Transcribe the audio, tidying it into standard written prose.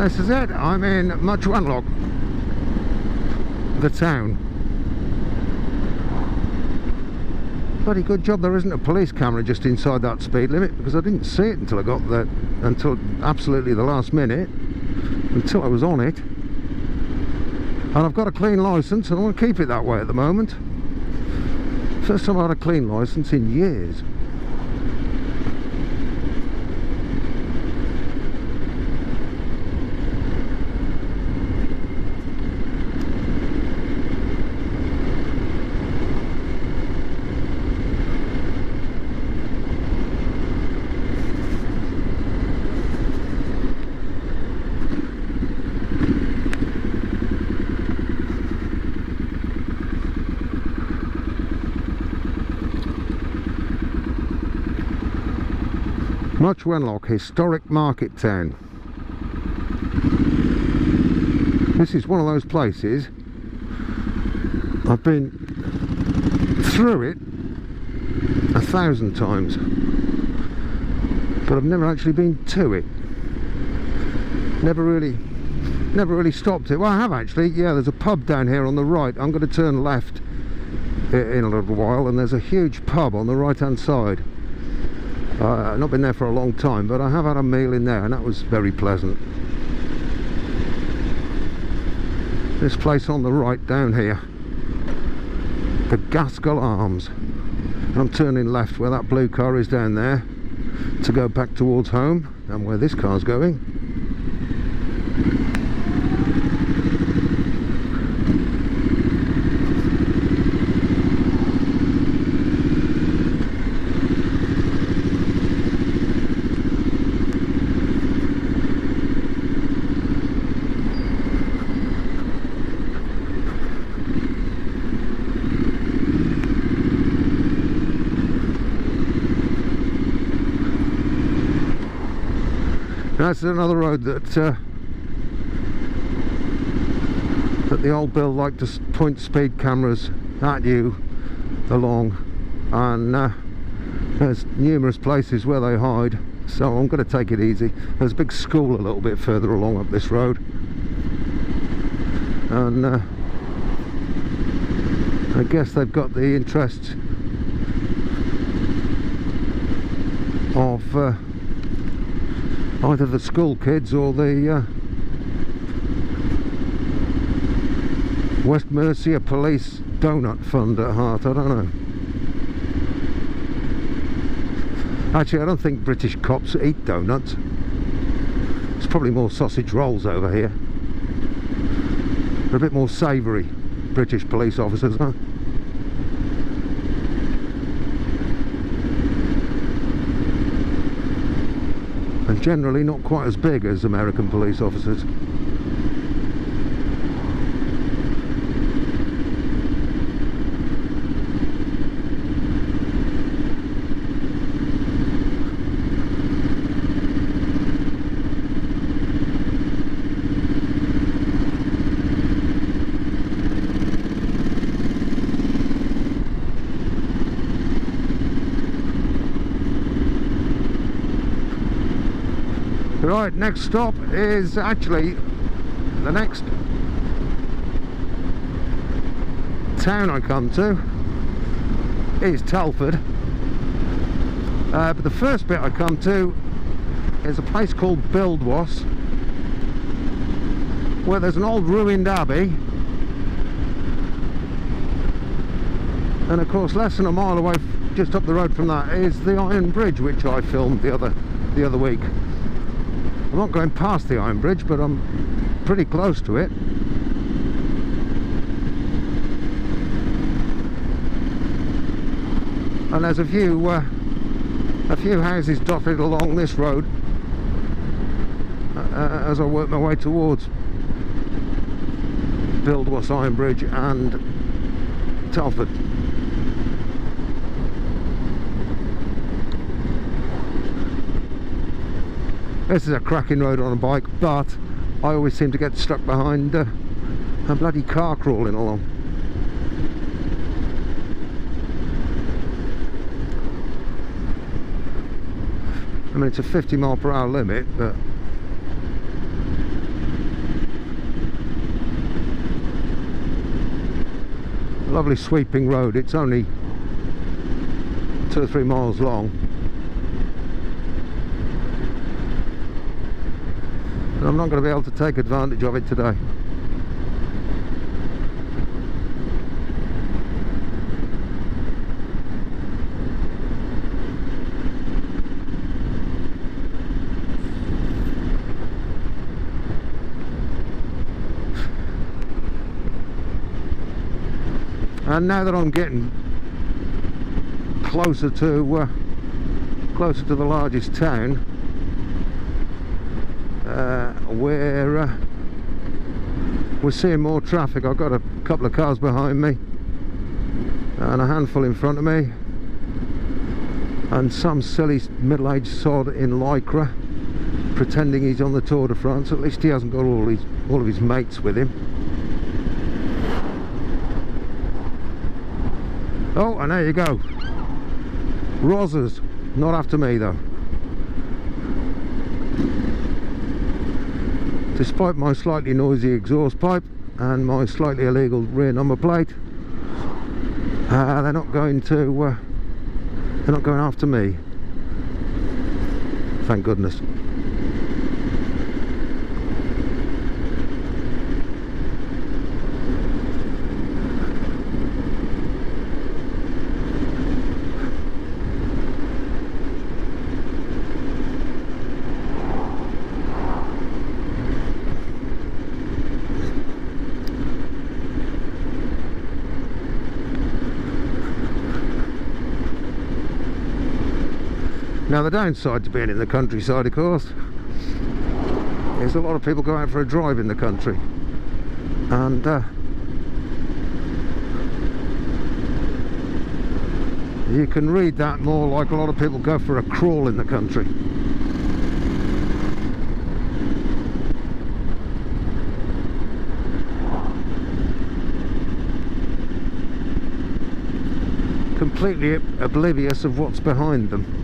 This is it. I'm in Wenlock, the town. Bloody good job there isn't a police camera just inside that speed limit, because I didn't see it until I got there, until absolutely the last minute, until I was on it. And I've got a clean licence and I want to keep it that way at the moment. First time I had a clean licence in years. Wenlock, historic market town. This is one of those places I've been through it 1,000 times, but I've never actually been to it. Never really stopped it. Well, I have actually. Yeah, there's a pub down here on the right. I'm going to turn left in a little while, and there's a huge pub on the right hand side. I've not been there for a long time, but I have had a meal in there and that was very pleasant. This place on the right down here, the Gaskell Arms. And I'm turning left where that blue car is down there to go back towards home, and where this car's going. That's another road that the old Bill liked to point speed cameras at you along, and there's numerous places where they hide, so I'm going to take it easy. There's a big school a little bit further along up this road, and I guess they've got the interest of either the school kids or the West Mercia Police Donut Fund at heart. I don't know. Actually, I don't think British cops eat donuts. It's probably more sausage rolls over here. They're a bit more savoury, British police officers, huh? And generally not quite as big as American police officers. Right, next stop is actually the next town I come to is Telford, but the first bit I come to is a place called Buildwas, where there's an old ruined abbey, and of course less than a mile away, just up the road from that, is the Iron Bridge, which I filmed the other week. I'm not going past the Iron Bridge, but I'm pretty close to it. And there's a few houses dotted along this road as I work my way towards Buildwas, Iron Bridge and Telford. This is a cracking road on a bike, but I always seem to get stuck behind a bloody car crawling along. I mean, it's a 50 mile per hour limit, but Lovely sweeping road. It's only 2 or 3 miles long, and I'm not going to be able to take advantage of it today. And now that I'm getting closer to the largest town, we're seeing more traffic. I've got a couple of cars behind me and a handful in front of me, and some silly middle-aged sod in lycra pretending he's on the Tour de France. At least he hasn't got all of his mates with him. Oh, and there you go. Rozzers. Not after me though. Despite my slightly noisy exhaust pipe and my slightly illegal rear number plate, they're not going after me. Thank goodness. Now the downside to being in the countryside, of course, is a lot of people go out for a drive in the country, and you can read that more like a lot of people go for a crawl in the country. Completely oblivious of what's behind them.